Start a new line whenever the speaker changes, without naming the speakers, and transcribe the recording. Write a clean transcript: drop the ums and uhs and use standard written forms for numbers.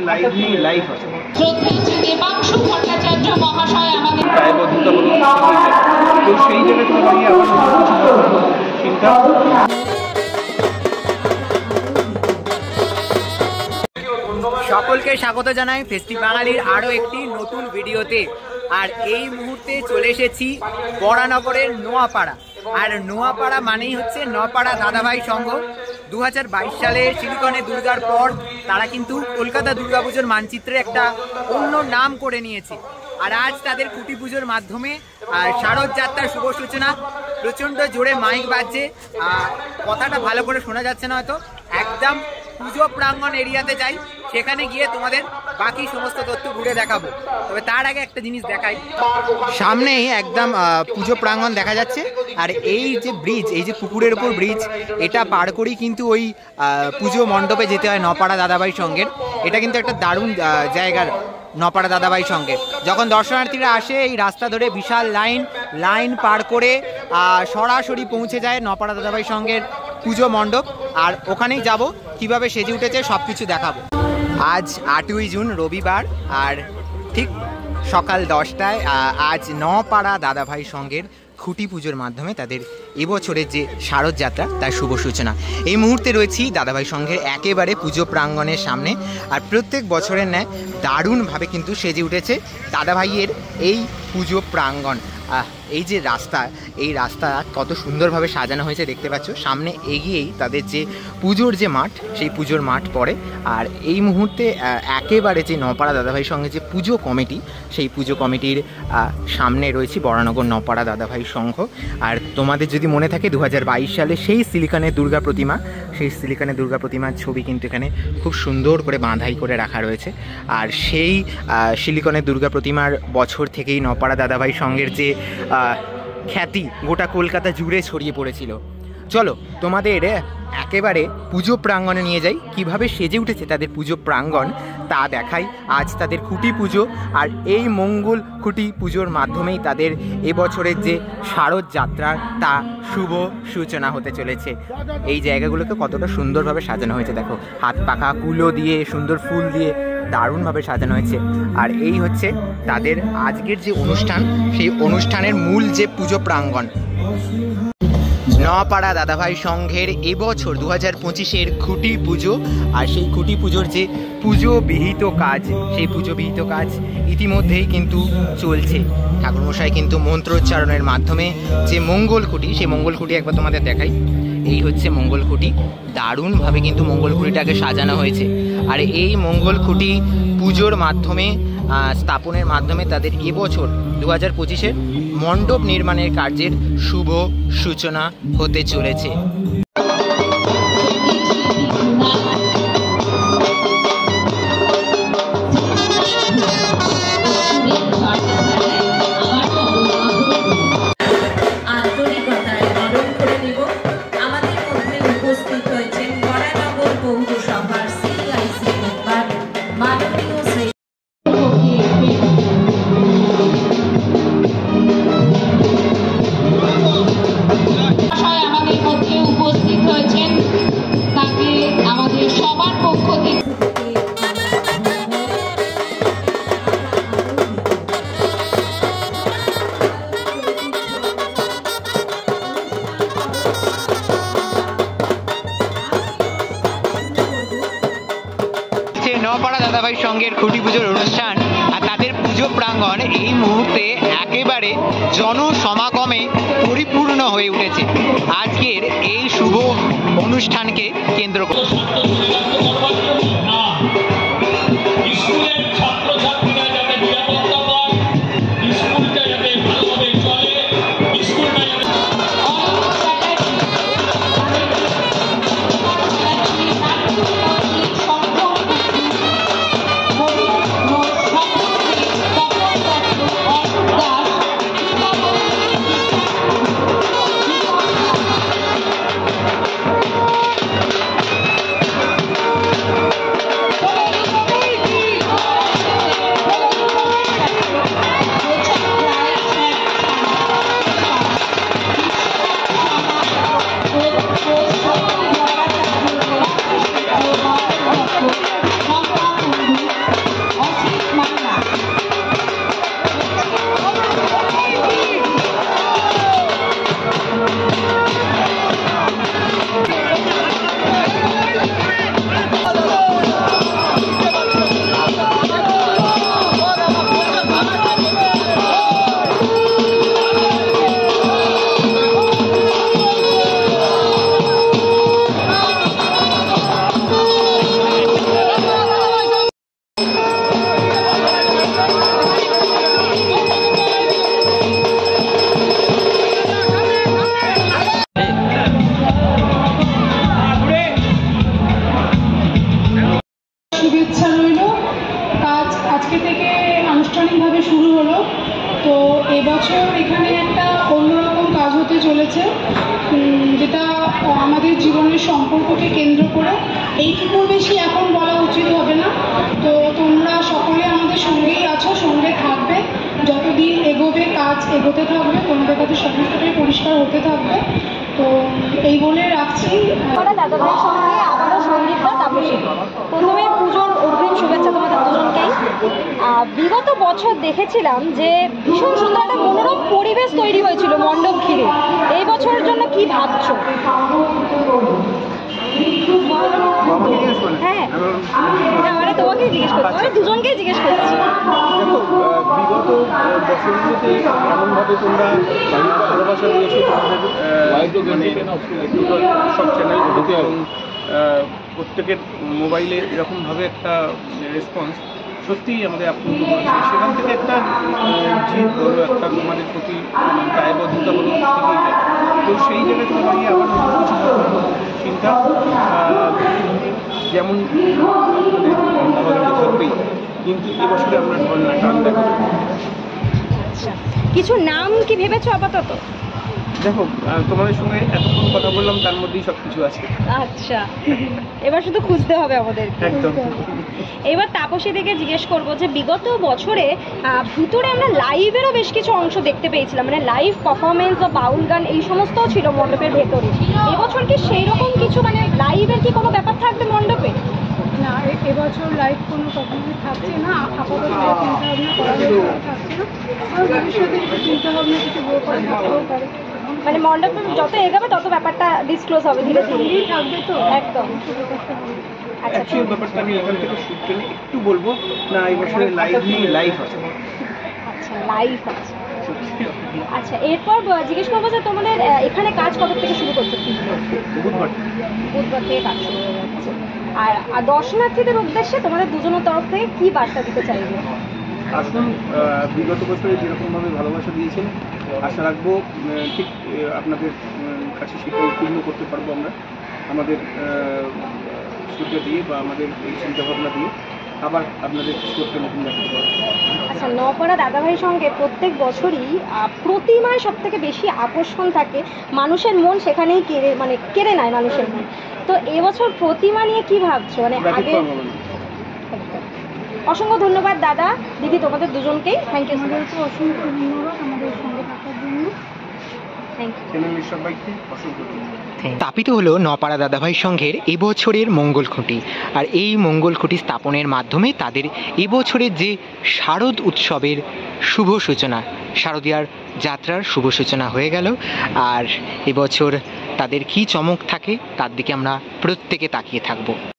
Live আছে। দায়বদ্ধতা বলুন তো সেই জায়গায় তুমি দাঁড়িয়ে আবার চিন্তা।
সকলকে স্বাগত জানাই ফেস্টি বাঙালির আরো একটি নতুন ভিডিওতে। আর এই মুহূর্তে চলে এসেছি বরানগরের নোয়াপাড়া। আর নোয়াপাড়া মানেই হচ্ছে নপাড়া দাদাভাই সংঘ। 2022 সালে সিলিকনে দুর্গার পর তারা কিন্তু কলকাতা দুর্গাপুজোর মানচিত্রে একটা অন্য নাম করে নিয়েছে। আর আজ তাদের কুটি পুজোর মাধ্যমে শারদ যাত্রার শুভ সূচনা। প্রচণ্ড জোরে মাইক বাজছে, কথাটা ভালো করে শোনা যাচ্ছে না হয়তো। একদম পুজো প্রাঙ্গণ এরিয়াতে যাই, সেখানে গিয়ে তোমাদের বাকি সমস্ত তথ্য ঘুরে দেখাবো। তবে তার আগে একটা জিনিস দেখাই, সামনেই একদম পুজো প্রাঙ্গণ দেখা যাচ্ছে। আর এই যে ব্রিজ, এই যে পুকুরের উপর ব্রিজ, এটা পার করেই কিন্তু ওই পুজো মণ্ডপে যেতে হয় নপাড়া দাদাভাই সংঘের। এটা কিন্তু একটা দারুণ জায়গার নপাড়া দাদাভাই সঙ্গে। যখন দর্শনার্থীরা আসে এই রাস্তা ধরে বিশাল লাইন পার করে সরাসরি পৌঁছে যায় নপাড়া দাদাভাই সঙ্গের পুজো মণ্ডপ। আর ওখানেই যাব, কিভাবে সেজে উঠেছে সব কিছু দেখাবো। আজ 8ই জুন রবিবার, আর ঠিক সকাল 10টায় আজ নপাড়া দাদাভাই সঙ্গের খুঁটি পুজোর মাধ্যমে তাদের এবছরের যে শারদ যাত্রা তার শুভ সূচনা। এই মুহূর্তে রয়েছি দাদাভাই সংঘের একেবারে পুজো প্রাঙ্গণের সামনে। আর প্রত্যেক বছরের ন্যায় দারুণভাবে কিন্তু সেজে উঠেছে দাদাভাইয়ের এই পুজো প্রাঙ্গণ। এই যে রাস্তা, এই রাস্তা কত সুন্দরভাবে সাজানো হয়েছে দেখতে পাচ্ছ। সামনে এগিয়েই তাদের যে পুজোর যে মাঠ, সেই পুজোর মাঠ পড়ে। আর এই মুহূর্তে একেবারে যে নপাড়া দাদাভাই সঙ্গে যে পুজো কমিটি, সেই পুজো কমিটির সামনে রয়েছি, বরানগর নপাড়া দাদাভাই সংঘ। আর তোমাদের যদি মনে থাকে 2022 সালে সেই সিলিকনের দুর্গা প্রতিমা, সেই সিলিকনের দুর্গা প্রতিমার ছবি কিন্তু এখানে খুব সুন্দর করে বাঁধাই করে রাখা রয়েছে। আর সেই সিলিকনের দুর্গা প্রতিমার বছর থেকেই নপাড়া দাদাভাই সংঘের যে খ্যাতি গোটা কলকাতা জুড়ে ছড়িয়ে পড়েছিল। চলো তোমাদের একেবারে পুজো প্রাঙ্গণে নিয়ে যাই, কিভাবে সেজে উঠেছে তাদের পুজো প্রাঙ্গণ তা দেখাই। আজ তাদের খুঁটি পুজো, আর এই মঙ্গল খুঁটি পুজোর মাধ্যমেই তাদের এবছরের যে শারদ যাত্রার তা শুভ সূচনা হতে চলেছে। এই জায়গাগুলোকে কতটা সুন্দরভাবে সাজানো হয়েছে দেখো, হাত পাখা কুলো দিয়ে, সুন্দর ফুল দিয়ে দারুণভাবে সাজানো হয়েছে। আর এই হচ্ছে তাদের আজকের যে অনুষ্ঠান, সেই অনুষ্ঠানের মূল যে পুজো প্রাঙ্গণ নপাড়া দাদাভাই সংঘের এবছর 2025-এর খুঁটি পুজো। আর সেই খুঁটি পুজোর যে পুজো বিহিত কাজ, সেই পুজো বিহিত কাজ ইতিমধ্যেই কিন্তু চলছে। ঠাকুরমশাই কিন্তু মন্ত্রোচ্চারণের মাধ্যমে যে মঙ্গল খুঁটি, সেই মঙ্গল খুঁটি একবার তোমাদের দেখাই। এই হচ্ছে মঙ্গল খুঁটি, দারুণভাবে কিন্তু মঙ্গল খুঁটিটাকে সাজানো হয়েছে। আর এই মঙ্গল খুঁটি পুজোর মাধ্যমে, স্থাপনের মাধ্যমে তাদের এবছর 2025-এর মণ্ডপ নির্মাণের কার্যের শুভ সূচনা হতে চলেছে। নপাড়া দাদাভাই সংঘের খুঁটি পুজোর অনুষ্ঠান, আর তাদের পুজো প্রাঙ্গণ এই মুহূর্তে একেবারে জনসমাগমে পরিপূর্ণ হয়ে উঠেছে আজকের এই শুভ অনুষ্ঠানকে কেন্দ্র করে।
সম্পর্ককে কেন্দ্র করে। এইটুকুর বেশি এখন বলা উচিত হবে না। তো তোমরা সকলে আমাদের সঙ্গেই আছো, সঙ্গে থাকবে, যতদিন এগোবে কাজ এগোতে থাকবে, তোমাদের কাছে সমস্তটাই পরিষ্কার হতে থাকবে। তো এই বলে রাখছি।
দাদাভাইয়ের সঙ্গে আবারও সন্দীপদা তাপসী, প্রথমে পুজোর অগ্রিম শুভেচ্ছা তোমাদের দুজনকেই। বিগত বছর দেখেছিলাম যে ভীষণ সুন্দর একটা মনোরম পরিবেশ তৈরি হয়েছিল মণ্ডপ ঘিরে। এই বছরের জন্য কি ভাবছো? হ্যাঁ, মানে তোমাকেই জিজ্ঞেস করছি, আমি দুজনকেই জিজ্ঞেস করছি।
দেখো, বিগত বছরগুলোতে এমনভাবে তোমরা ভালোবাসা দিয়েছো তোমাদের সব চ্যানেলগুলোতে, এবং প্রত্যেকের মোবাইলে এরকমভাবে একটা রেসপন্স সত্যিই আমাদের আপ্লুত করেছে। সেখান থেকে একটা জিদ বলো, একটা তোমাদের প্রতি দায়বদ্ধতা বলো থেকেই যায়। তো সেই জায়গা থেকে দাঁড়িয়ে আবার নতুন কিছু চিন্তা, যেমন থাকবেই, কিন্তু এবছরে আমরা ঢল না টান দেখাবো।
আচ্ছা, কিছু নাম কি ভেবেছো আপাতত?
দেখো, তোমাদের সঙ্গে এতক্ষণ কথা বললাম, তার মধ্যেই সব কিছু আছে।
আচ্ছা, এবার শুধু খুঁজতে হবে আমাদের।
একদম।
এবার তাপসী থেকে জিজ্ঞেস করবো যে বিগত বছরে ভিতরে আমরা লাইভেরও বেশ কিছু অংশ দেখতে পেয়েছিলাম, মানে লাইভ পারফরমেন্স বা বাউল গান এই সমস্তও ছিল মণ্ডপের ভেতরে। এবছর কি সেই রকম কিছু, মানে লাইভের কি কোনো ব্যাপার থাকবে মণ্ডপে?
না, এবছর লাইভ কোনো পারফরমেন্স থাকছে না, আপাতত চিন্তাভাবনা করা থাকছে না। ভবিষ্যতে একটু চিন্তাভাবনা কিছু বড় করে থাকতেও পারে।
মানে মণ্ডপে যত এগাবে তত ব্যাপারটা ডিসক্লোজ হবে ধীরে ধীরে
থাকবে তো
একদম। আচ্ছা,
অ্যাকচুয়াল ব্যাপারটা আমি এখান থেকে সূত্রে একটু বলবো না, এই বছরে লাইভ নেই, লাইভ আছে।
আচ্ছা, লাইভ আছে। আচ্ছা, এরপর জিজ্ঞেস করবো যে তোমাদের এখানে কাজ কবে থেকে শুরু করছো?
বুধবার
থেকে কাজ শুরু হয়ে যাচ্ছে। আর দর্শনার্থীদের উদ্দেশ্যে তোমাদের দুজনের তরফ থেকে কি বার্তা দিতে চাইবে?
আসুন, বিগত বছরে যেরকমভাবে ভালোবাসা দিয়েছেন, আশা রাখবো ঠিক আপনাদের কাছে সেটা উত্তীর্ণ করতে পারবো আমরা, আমাদের শ্রদ্ধা দিয়ে বা আমাদের এই চিন্তাভাবনা দিয়ে আবার আপনাদের করতে নতুন দেখাতে পারবো।
আচ্ছা, নপাড়া দাদাভাইয়ের সঙ্গে প্রত্যেক বছরই প্রতিমায় সব থেকে বেশি আকর্ষণ থাকে, মানুষের মন সেখানেই কেড়ে নেয় মানুষের মন। তো এবছর প্রতিমা নিয়ে কি ভাবছো? মানে আগে। অসংখ্য ধন্যবাদ দাদা, দিদি, তোমাদের দুজনকেই থ্যাংক ইউ।
আমাদেরকে অসংখ্য ধন্যবাদ আমাদের সঙ্গে থাকার জন্য।
Thank you.
চ্যানেলের সবাইকে অসংখ্য ধন্যবাদ।
স্থাপিত হলো নপাড়া দাদাভাই সংঘের এবছরের মঙ্গল খুঁটি, আর এই মঙ্গল খুঁটি স্থাপনের মাধ্যমে তাদের এবছরের যে শারদ উৎসবের শুভ সূচনা, শারদীয়ার যাত্রার শুভ সূচনা হয়ে গেল। আর এবছর তাদের কী চমক থাকে তার দিকে আমরা প্রত্যেকে তাকিয়ে থাকবো।